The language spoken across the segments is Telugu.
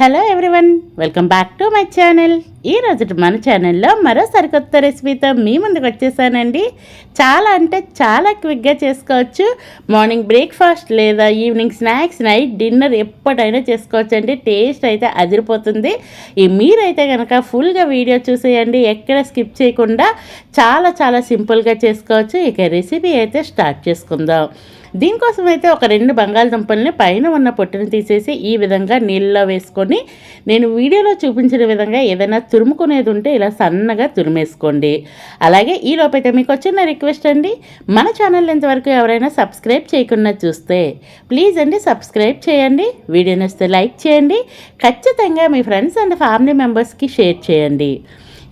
Hello everyone, welcome back to my channel. ఈరోజు మన ఛానల్లో మరో సరికొత్త రెసిపీతో మీ ముందుకు వచ్చేసానండి. చాలా అంటే చాలా క్విక్గా చేసుకోవచ్చు. మార్నింగ్ బ్రేక్ఫాస్ట్ లేదా ఈవినింగ్ స్నాక్స్, నైట్ డిన్నర్ ఎప్పుడైనా చేసుకోవచ్చు అండి. టేస్ట్ అయితే అదిరిపోతుంది. మీరైతే కనుక ఫుల్గా వీడియో చూసేయండి, ఎక్కడ స్కిప్ చేయకుండా. చాలా చాలా సింపుల్గా చేసుకోవచ్చు. ఇక రెసిపీ అయితే స్టార్ట్ చేసుకుందాం. దీనికోసం అయితే ఒక 2 బంగాళదుంపల్ని పైన ఉన్న పొట్టుని తీసేసి ఈ విధంగా నీళ్ళలో వేసుకొని, నేను వీడియోలో చూపించిన విధంగా ఏదైనా తురుముకునేది ఉంటే ఇలా సన్నగా తురిమేసుకోండి. అలాగే ఈ లోపైతే మీకు వచ్చిన రిక్వెస్ట్ అండి, మన ఛానల్ ఇంతవరకు ఎవరైనా సబ్స్క్రైబ్ చేయకుండా చూస్తే ప్లీజ్ అండి సబ్స్క్రైబ్ చేయండి. వీడియో నచ్చితే లైక్ చేయండి. ఖచ్చితంగా మీ ఫ్రెండ్స్ అండ్ ఫ్యామిలీ మెంబర్స్కి షేర్ చేయండి.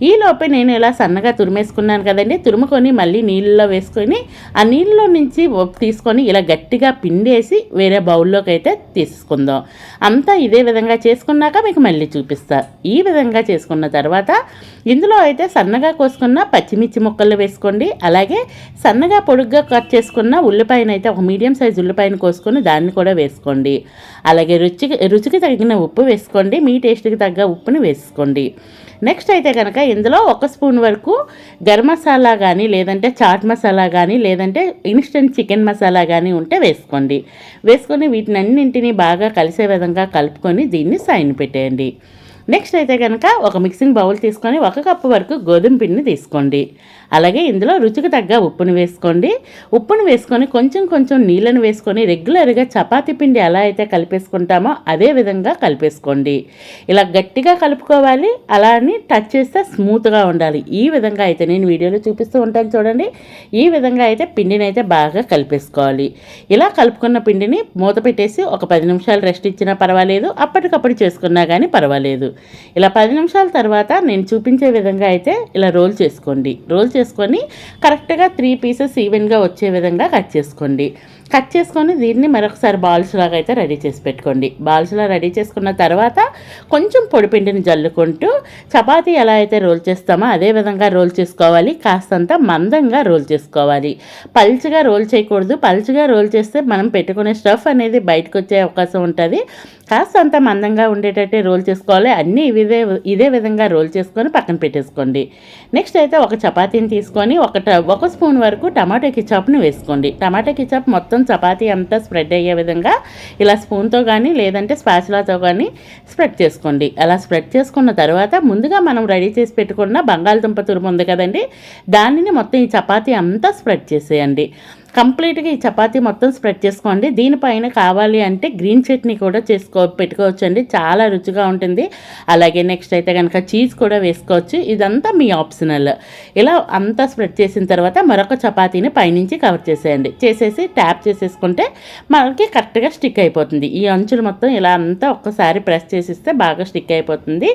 ఈ లోపే నేను ఇలా సన్నగా తురిమేసుకున్నాను కదండి. తురుముకొని మళ్ళీ నీళ్ళలో వేసుకొని ఆ నీళ్ళలో నుంచి తీసుకొని ఇలా గట్టిగా పిండేసి వేరే బౌల్లోకి అయితే తీసుకుందాం. అంతా ఇదే విధంగా చేసుకున్నాక మీకు మళ్ళీ చూపిస్తా. ఈ విధంగా చేసుకున్న తర్వాత ఇందులో అయితే సన్నగా కోసుకున్న పచ్చిమిర్చి ముక్కలు వేసుకోండి. అలాగే సన్నగా పొడుగ్గా కట్ చేసుకున్న ఉల్లిపాయను అయితే ఒక మీడియం సైజు ఉల్లిపాయను కోసుకొని దాన్ని కూడా వేసుకోండి. అలాగే రుచికి తగిన ఉప్పు వేసుకోండి. మీ టేస్ట్కి తగ్గ ఉప్పుని వేసుకోండి. నెక్స్ట్ అయితే కనుక ఇందులో 1 స్పూన్ వరకు గరం మసాలా కానీ, లేదంటే చాట్ మసాలా కానీ, లేదంటే ఇన్స్టెంట్ చికెన్ మసాలా కానీ ఉంటే వేసుకోండి. వేసుకొని వీటినన్నింటినీ బాగా కలిసే విధంగా కలుపుకొని దీన్ని సైడ్ పెట్టేయండి. నెక్స్ట్ అయితే కనుక ఒక మిక్సింగ్ బౌల్ తీసుకొని 1 కప్పు వరకు గోధుమ పిండిని తీసుకోండి. అలాగే ఇందులో రుచికి తగ్గ ఉప్పును వేసుకోండి. ఉప్పును వేసుకొని కొంచెం నీళ్ళను వేసుకొని రెగ్యులర్గా చపాతీ పిండి ఎలా అయితే కలిపేసుకుంటామో అదే విధంగా కలిపేసుకోండి. ఇలా గట్టిగా కలుపుకోవాలి. అలా అని టచ్ చేస్తే స్మూత్గా ఉండాలి. ఈ విధంగా అయితే నేను వీడియోలో చూపిస్తూ ఉంటాను చూడండి. ఈ విధంగా అయితే పిండిని అయితే బాగా కలిపేసుకోవాలి. ఇలా కలుపుకున్న పిండిని మూత పెట్టేసి ఒక 10 నిమిషాలు రెస్ట్ ఇచ్చినా పర్వాలేదు, అప్పటికప్పుడు చేసుకున్నా కానీ పర్వాలేదు. ఇలా 10 నిమిషాల తర్వాత నేను చూపించే విధంగా అయితే ఇలా రోల్ చేసుకోండి. రోల్ చేసుకొని కరెక్ట్గా 3 పీసెస్ ఈవెన్గా వచ్చే విధంగా కట్ చేసుకోండి. కట్ చేసుకొని దీన్ని మరొకసారి బాల్స్ లాగా అయితే రెడీ చేసి పెట్టుకోండి. బాల్స్లా రెడీ చేసుకున్న తర్వాత కొంచెం పొడిపిండిని జల్లుకుంటూ చపాతీ ఎలా అయితే రోల్ చేస్తామో అదే విధంగా రోల్ చేసుకోవాలి. కాస్తంత మందంగా రోల్ చేసుకోవాలి. పల్చగా రోల్ చేయకూడదు. పల్చగా రోల్ చేస్తే మనం పెట్టుకునే స్టఫ్ అనేది బయటకు వచ్చే అవకాశం ఉంటుంది. కాస్తంత మందంగా ఉండేటట్టే రోల్ చేసుకోవాలి. అన్నీ ఇదే విధంగా రోల్ చేసుకొని పక్కన పెట్టేసుకోండి. నెక్స్ట్ అయితే ఒక చపాతీని తీసుకొని ఒక స్పూన్ వరకు టమాటో కిచప్ని వేసుకోండి. టమాటో కిచప్ మొత్తం చపాతీ అంతా స్ప్రెడ్ అయ్యే విధంగా ఇలా స్పూన్తో కానీ లేదంటే స్పాచులాతో కానీ స్ప్రెడ్ చేసుకోండి. అలా స్ప్రెడ్ చేసుకున్న తర్వాత ముందుగా మనం రెడీ చేసి పెట్టుకున్న బంగాళదుంప తురుము ఉంది కదండి, దానిని మొత్తం ఈ చపాతీ అంతా స్ప్రెడ్ చేసేయండి. కంప్లీట్గా ఈ చపాతీ మొత్తం స్ప్రెడ్ చేసుకోండి. దీనిపైన కావాలి అంటే గ్రీన్ చట్నీ కూడా పెట్టుకోవచ్చు అండి. చాలా రుచిగా ఉంటుంది. అలాగే నెక్స్ట్ అయితే కనుక చీజ్ కూడా వేసుకోవచ్చు. ఇదంతా మీ ఆప్షనల్. ఇలా అంతా స్ప్రెడ్ చేసిన తర్వాత మరొక చపాతీని పైనుంచి కవర్ చేసేయండి. చేసేసి ట్యాప్ చేసేసుకుంటే మనకి కరెక్ట్గా స్టిక్ అయిపోతుంది. ఈ అంచులు మొత్తం ఇలా అంతా ఒక్కసారి ప్రెస్ చేసిస్తే బాగా స్టిక్ అయిపోతుంది.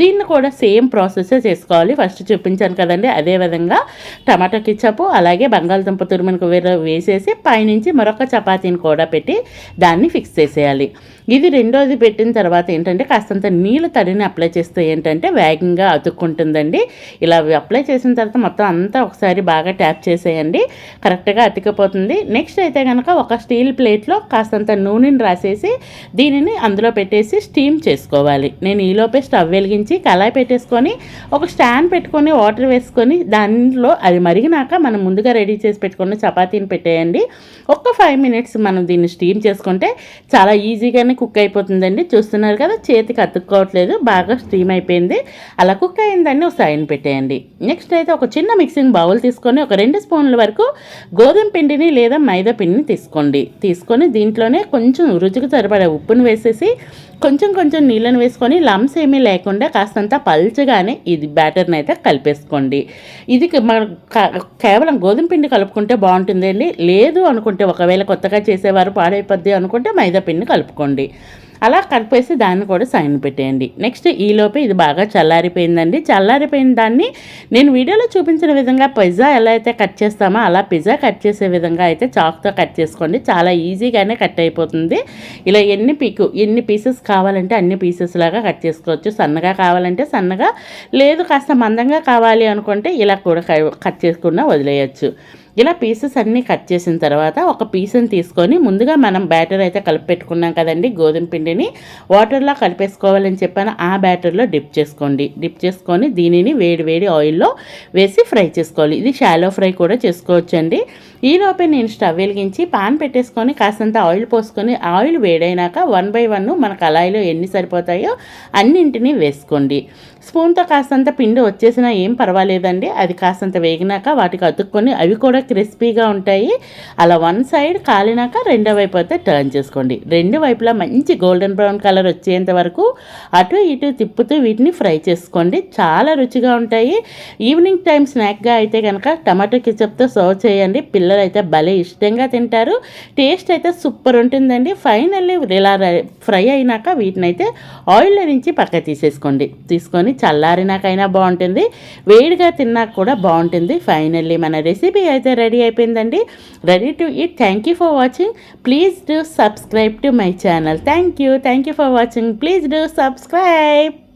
దీన్ని కూడా సేమ్ ప్రాసెస్ చేసుకోవాలి. ఫస్ట్ చూపించాను కదండి, అదేవిధంగా టమాటో కిచప్ అలాగే బంగాళదుంప తురుమును వేసేసి పైనుంచి మరొక చపాతీని కూడా పెట్టి దాన్ని ఫిక్స్ చేసేయాలి. ఇది రెండోది పెట్టిన తర్వాత ఏంటంటే కాస్తంత నీళ్ళు తడిని అప్లై చేస్తే ఏంటంటే వేగంగా అతుక్కుంటుందండి. ఇలా అప్లై చేసిన తర్వాత మొత్తం అంతా ఒకసారి బాగా ట్యాప్ చేసేయండి. కరెక్ట్గా అతికిపోతుంది. నెక్స్ట్ అయితే కనుక ఒక స్టీల్ ప్లేట్లో కాస్తంత నూనెని రాసేసి దీనిని అందులో పెట్టేసి స్టీమ్ చేసుకోవాలి. నేను ఈలోపే స్టవ్ వెలిగించి కళాయి పెట్టేసుకొని ఒక స్టాండ్ పెట్టుకొని వాటర్ వేసుకొని దానిలో అది మరిగినాక మనం ముందుగా రెడీ చేసి పెట్టుకున్న చపాతీని పెట్టేయండి. ఒక్క 5 మినిట్స్ మనం దీన్ని స్టీమ్ చేసుకుంటే చాలా ఈజీగానే కుక్ అయిపోతుందండి. చూస్తున్నారు కదా, చేతికి అతుక్కోవట్లేదు, బాగా స్టీమ్ అయిపోయింది. అలా కుక్ అయిందాన్ని ఒక సైడ్ పెట్టేయండి. నెక్స్ట్ అయితే ఒక చిన్న మిక్సింగ్ బౌల్ తీసుకొని ఒక 2 స్పూన్ల వరకు గోధుమ పిండిని లేదా మైదా పిండిని తీసుకొని దీంట్లోనే కొంచెం రుచికి సరిపడే ఉప్పును వేసేసి కొంచెం నీళ్ళని వేసుకొని లమ్స్ ఏమీ లేకుండా కాస్తంత పల్చగానే ఇది బ్యాటర్ని అయితే కలిపేసుకోండి. ఇది కేవలం గోధుమ పిండి కలుపుకుంటే బాగుంటుందండి. లేదు అనుకుంటే ఒకవేళ కొత్తగా చేసేవారు పాడైపోద్ది అనుకుంటే మైదా పిండిని కలుపుకోండి. అలా కలిపేసి దాన్ని కూడా సైడ్ పెట్టేయండి. నెక్స్ట్ ఈలోపే ఇది బాగా చల్లారిపోయిందండి. చల్లారిపోయిన దాన్ని నేను వీడియోలో చూపించిన విధంగా పిజ్జా ఎలా అయితే కట్ చేస్తామో అలా పిజ్జా కట్ చేసే విధంగా అయితే చాక్తో కట్ చేసుకోండి. చాలా ఈజీగానే కట్ అయిపోతుంది. ఇలా ఎన్ని పీసెస్ కావాలంటే అన్ని పీసెస్ లాగా కట్ చేసుకోవచ్చు. సన్నగా కావాలంటే సన్నగా, లేదు కాస్త మందంగా కావాలి అనుకుంటే ఇలా కూడా కట్ చేసుకున్నా వదిలేయచ్చు. ఇలా పీసెస్ అన్నీ కట్ చేసిన తర్వాత ఒక పీస్ని తీసుకొని ముందుగా మనం బ్యాటర్ అయితే కలిపి పెట్టుకున్నాం కదండి, గోధుమ పిండిని వాటర్లో కలిపేసుకోవాలని చెప్పాను. ఆ బ్యాటర్లో డిప్ చేసుకొని దీనిని వేడి ఆయిల్లో వేసి ఫ్రై చేసుకోవాలి. ఇది షాలో ఫ్రై కూడా చేసుకోవచ్చండి. ఈలోపే నేను స్టవ్ వెలిగించి పాన్ పెట్టేసుకొని కాసంత ఆయిల్ పోసుకొని ఆయిల్ వేడైనాక 1 by 1 మన కళాయిలో ఎన్ని సరిపోతాయో అన్నింటినీ వేసుకోండి. స్పూన్తో కాస్తంత పిండి వచ్చేసినా ఏం పర్వాలేదండి. అది కాస్తంత వేగినాక వాటికి అతుక్కొని అవి కూడా క్రిస్పీగా ఉంటాయి. అలా 1 సైడ్ కాలినాక రెండో వైపు అయితే టర్న్ చేసుకోండి. రెండు వైపులా మంచి గోల్డెన్ బ్రౌన్ కలర్ వచ్చేంత వరకు అటు ఇటు తిప్పుతూ వీటిని ఫ్రై చేసుకోండి. చాలా రుచిగా ఉంటాయి. ఈవినింగ్ టైం స్నాక్గా అయితే కనుక టమాటో కెచప్తో సర్వ్ చేయండి. పిల్లలు అయితే భలే ఇష్టంగా తింటారు. టేస్ట్ అయితే సూపర్ ఉంటుందండి. ఫైనల్లీ ఇలా ఫ్రై అయినాక వీటినైతే ఆయిల్లో నుంచి పక్క తీసుకొని చల్లారినాకైనా బాగుంటుంది, వేడిగా తిన్నాక కూడా బాగుంటుంది. ఫైనల్లీ మన రెసిపీ అయితే రెడీ అయిపోయిందండి. Ready to eat. Thank you for watching. Please do subscribe to my channel. Thank you for watching. Please do subscribe.